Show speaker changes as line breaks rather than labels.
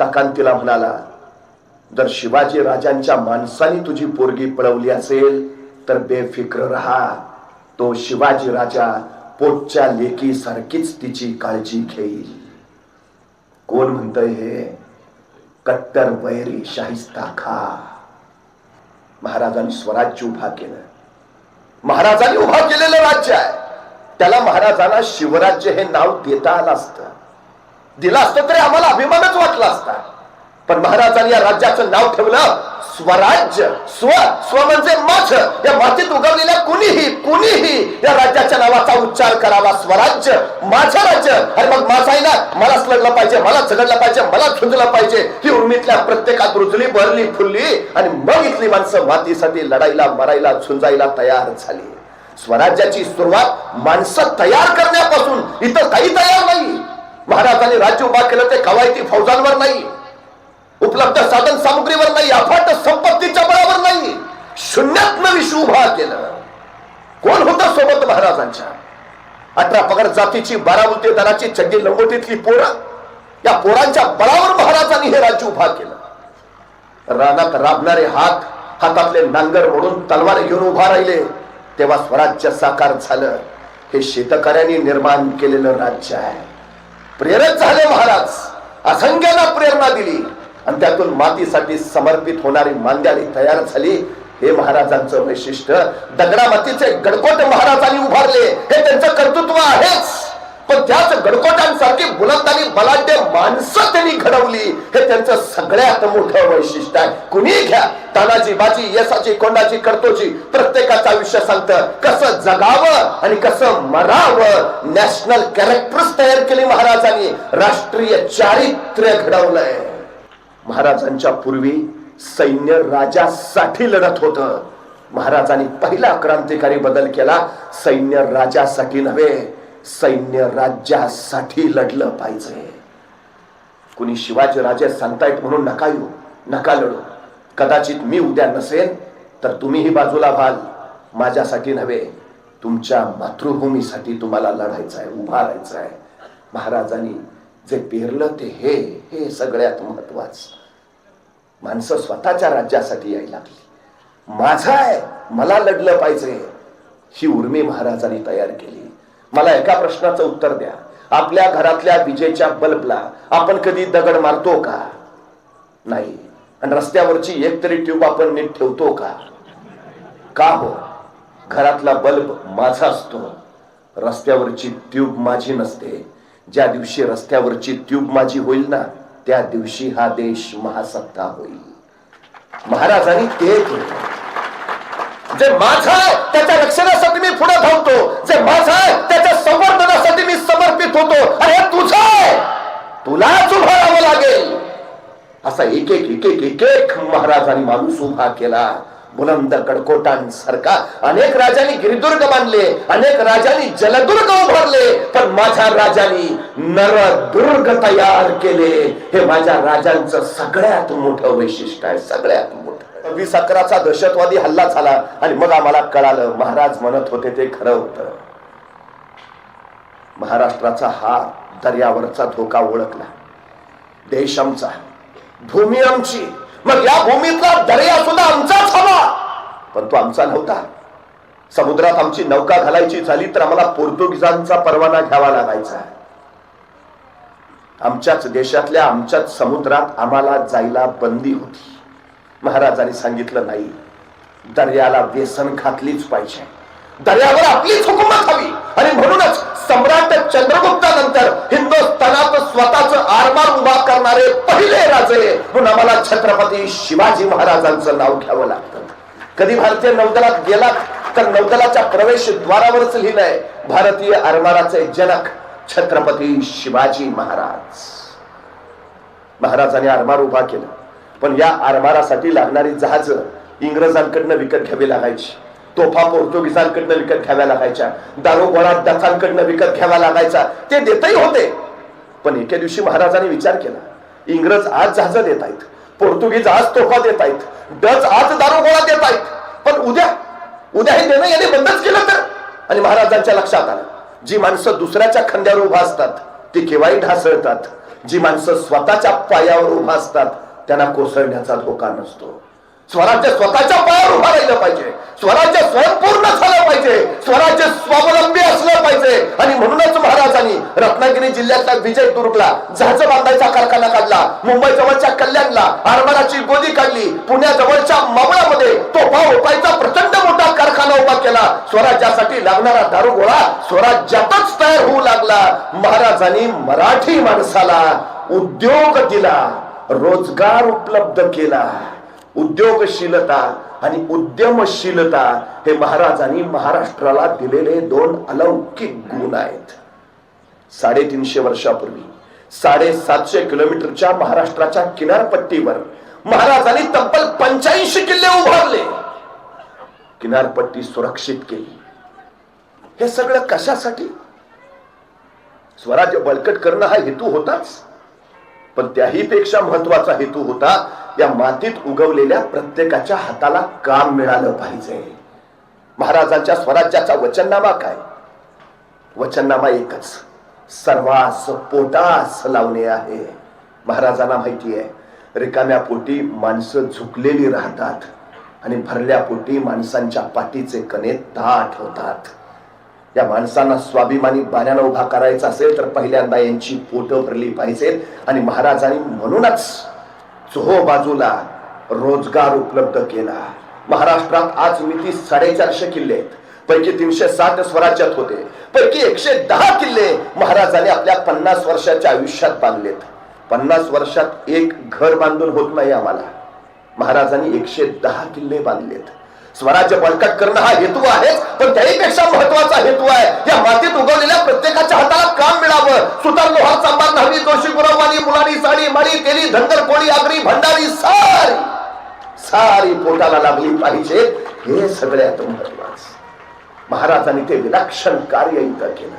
ताकांतीला म्हणाला, जर शिवाजी राजांच्या माणसाने तुझी पोरगी पळवली असेल तर बेफिक्र राहा, तो शिवाजी राजा पोटच्या लेकी सारखीच तिची काळजी घेईल. कोण म्हणतंय हे? कट्टर वैरी शाहिस्ता खा. महाराजांनी स्वराज्य उभा केलं. महाराजांनी उभा केलेलं राज्य आहे, त्याला महाराजांना शिवराज्य हे नाव देता आलं असतं. दिलं असतं तरी आम्हाला अभिमानच वाटला असता. पण महाराजांनी या राज्याचं नाव ठेवलं स्वराज्य. स्व म्हणजे माझ. या मातीत उगवलेल्या कुणीही या राज्याच्या नावाचा उच्चार करावा. स्वराज्य, माझं राज्य. आणि मग माझा आहे ना, मलाच लढलं पाहिजे, मला झगडलं पाहिजे, मला झुंजलं पाहिजे. ही उर्मीतल्या प्रत्येकात रुजली, भरली, फुलली. आणि मग इथली माणसं मातीसाठी लढायला, मरायला, झुंजायला तयार झाली. स्वराज्याची सुरुवात माणसं तयार करण्यापासून. इथं काही तयार नाही. महाराजांनी राज्य उभा केलं ते कवायती फौजांवर नाही, उपलब्ध साधन सामुग्रीवर नाही, अफाट संपत्तीच्या बळावर नाही. शून्यातनं विश्व उभा केलं. कोण होतं सोबत महाराजांच्या? 18 पगार जातीची, 12 उलटे दराची चड्डी लंगोटीतली पोरं. या पोरांच्या बळावर महाराजांनी हे राज्य उभा केलं. रानात राबणारे हातातले नांगर मोडून तलवार घेऊन उभा राहिले, तेव्हा स्वराज्य साकार झालं. हे शेतकऱ्यांनी निर्माण केलेलं राज्य आहे. प्रेरक झाले महाराज, असंख्यांना प्रेरणा दिली आणि त्यातून मातीसाठी समर्पित होणारी मांद्याळी तयार झाली. हे महाराजांचं वैशिष्ट्य. दगडा मातीचे गडकोट महाराजांनी उभारले, हे त्यांचं कर्तृत्व आहेच. पण त्याच गडकोटांसारखी बुलंद आणि बलाढ्य माणसं त्यांनी घडवली, हे त्यांचं सगळ्यात मोठं वैशिष्ट्य आहे. कुणी घ्या, तानाजी, बाजी, यसाची, कोंडाची, कर्तोची, प्रत्येकाचं आयुष्य सांगतं कसं जगावं आणि कसं मरावं. नॅशनल कॅरेक्टर्स तयार केली महाराजांनी, राष्ट्रीय चारित्र्य घडवलंय. महाराजांच्या पूर्वी सैन्य राजासाठी लढत होतं. महाराजांनी पहिला क्रांतिकारी बदल केला. सैन्य राजासाठी नव्हे, सैन्य राज्यासाठी लढलं पाहिजे. कुणी शिवाजी राजे सांगतायत म्हणून नका येऊ, नका लढू. कदाचित मी उद्या नसेन तर तुम्हीही बाजूला व्हाल. माझ्यासाठी नव्हे, तुमच्या मातृभूमीसाठी तुम्हाला लढायचं आहे, उभा राहायचं आहे. महाराजांनी जे पेरलं ते हे सगळ्यात महत्वाचं. माणसं स्वतःच्या राज्यासाठी यायला लागली. माझा आहे, मला लढलं पाहिजे, ही उर्मी महाराजांनी तयार केली. मला एका प्रश्नाचं उत्तर द्या. आपल्या घरातल्या विजेच्या बल्बला आपण कधी दगड मारतो का? नाही. आणि रस्त्यावरची एक तरी ट्यूब आपण नीट ठेवतो का? का हो? घरातला बल्ब माझा असतो, रस्त्यावरची ट्यूब माझी नसते. ज्या दिवशी रस्त्यावरची ट्यूब माझी होईल ना, त्या दिवशी हा देश महासत्ता होईल. महाराजांनी ते केलं. जे माझं आहे त्याच्या रक्षणासाठी मी पुढे धावतो, जे माझं आहे त्याच्या संवर्धनासाठी मी समर्पित होतो. आणि हे तुझं आहे, तुलाच उभं राहावं लागेल. असा एक एक महाराजांनी माणूस उभा केला. बुलंद गडकोटांसारखा. अनेक राजांनी गिरिदुर्ग बांधले, अनेक राजांनी जलदुर्ग उभारले, पण माझ्या राजांनी नरदुर्ग तयार केले. हे माझ्या राजांचं सगळ्यात मोठं वैशिष्ट्य आहे, सगळ्यात मोठं. 2011चा दहशतवादी हल्ला झाला आणि मग आम्हाला कळालं महाराज म्हणत होते ते खरं होतं. महाराष्ट्राचा हा दर्यावरचा धोका ओळखला. देश आमचा, भूमी आमची, मग या भूमीतला दर्या सुद्धा आमचाच हवा. पण तो आमचा नव्हता. समुद्रात आमची नौका घालायची झाली तर आम्हाला पोर्तुगीजांचा परवाना घ्यावा लागायचा. आमच्याच देशातल्या आमच्याच समुद्रात आम्हाला जायला बंदी होती. महाराजांनी सांगितलं नाही, दर्याला व्यसन घातलीच पाहिजे, दर्यावर आपलीच हुकूमत हवी. आणि म्हणूनच सम्राट चंद्रगुप्तानंतर हिंदुस्थानात स्वतःच आरमार उभा करणारे पहिले राजे म्हणून आम्हाला छत्रपती शिवाजी महाराजांचं नाव घ्यावं लागतं. कधी भारतीय नौदलात गेलात तर नौदलाच्या प्रवेशद्वारावरच लिहिलंय भारतीय आरमाराचे जनक छत्रपती शिवाजी महाराज. महाराजांनी आरमार उभा केलं, पण या आरमारासाठी लागणारी जहाज इंग्रजांकडनं विकत घ्यावी लागायची, तोफा पोर्तुगीजांकडनं विकत घ्याव्या लागायच्या, दारुगोळा डचांकडनं विकत घ्यावा लागायचा. ते देतही होते. पण एके दिवशी महाराजांनी विचार केला, इंग्रज आज जहाज देत आहेत, पोर्तुगीज आज तोफा देत आहेत, डच आज दारुगोळा देत आहेत, पण उद्या हे देणं याने बंदच केलं तर. आणि महाराजांच्या लक्षात आलं, जी माणसं दुसऱ्याच्या खांद्यावर उभा असतात ती केव्हाही ढासळतात, जी माणसं स्वतःच्या पायावर उभा असतात त्यांना कोसळण्याचा धोका नसतो. स्वराज्य स्वतःच्या पायावर उभा राहिलं पाहिजे, स्वराज्य स्वयंपूर्ण झालं पाहिजे, स्वराज्य स्वावलंबी असलं पाहिजे. आणि म्हणूनच महाराजांनी रत्नागिरी जिल्ह्यातल्या विजयदुर्गला जहाज बांधायचा कारखाना काढला, मुंबई जवळच्या कल्याणला आरमाराची गोदी काढली, पुण्याजवळच्या मावळामध्ये तोफा ओपायचा प्रचंड मोठा कारखाना उभा केला. स्वराज्यासाठी लागणारा दारुगोळा स्वराज्यातच तयार होऊ लागला. महाराजांनी मराठी माणसाला उद्योग दिला, रोजगार उपलब्ध केला. उद्योगशीलता आणि उद्यमशीलता हे महाराजांनी महाराष्ट्राला दिलेले दोन अलौकिक गुण आहेत. 350 वर्षापूर्वी 750 किलोमीटरच्या महाराष्ट्राच्या किनारपट्टीवर महाराजांनी तब्बल 85 किल्ले उभारले, किनारपट्टी सुरक्षित केली. हे सगळं कशासाठी? स्वराज्य बळकट करणं हा हेतू होताच, पण त्याही पेक्षा महत्वाचा हेतू होता या मातीत उगवलेल्या प्रत्येकाच्या हाताला काम मिळालं पाहिजे. महाराजांच्या स्वराज्याचा वचननामा काय? वचननामा एकच, सर्वांस पोटास लावणे आहे. महाराजांना माहिती आहे, रिकाम्या पोटी माणसं झुकलेली राहतात आणि भरल्या पोटी माणसांच्या पाठीचे कणे ताठ होतात. या माणसांना स्वाभिमानी बाण्यानं उभा करायचा असेल तर पहिल्यांदा यांची पोटं भरली पाहिजेत. आणि महाराजांनी म्हणूनच चोहो बाजूला रोजगार उपलब्ध केला. महाराष्ट्रात आज मिती 450 किल्ले आहेत, पैकी 360 स्वराज्यात होते, पैकी 110 किल्ले महाराजांनी आपल्या 50 वर्षाच्या आयुष्यात बांधलेत. 50 वर्षात एक घर बांधून होत नाही आम्हाला, महाराजांनी 110 किल्ले बांधलेत. स्वराज्य बळकट करणं हा हेतू आहे, पण त्याहीपेक्षा महत्वाचा हेतू आहे या मातीत उगवलेल्या प्रत्येकाच्या हाताला काम मिळावं. सुतार, लोहार, चांभार, न्हावी, जोशी, गुरववाणी, मुलानी, साडी, माडी, तेली, धनगर, कोळी, आगरी, भंडारी सारी पोटाला लागली पाहिजे. हे सगळ्यात महत्वाचं. महाराजांनी ते विलक्षण कार्य इथं केलं.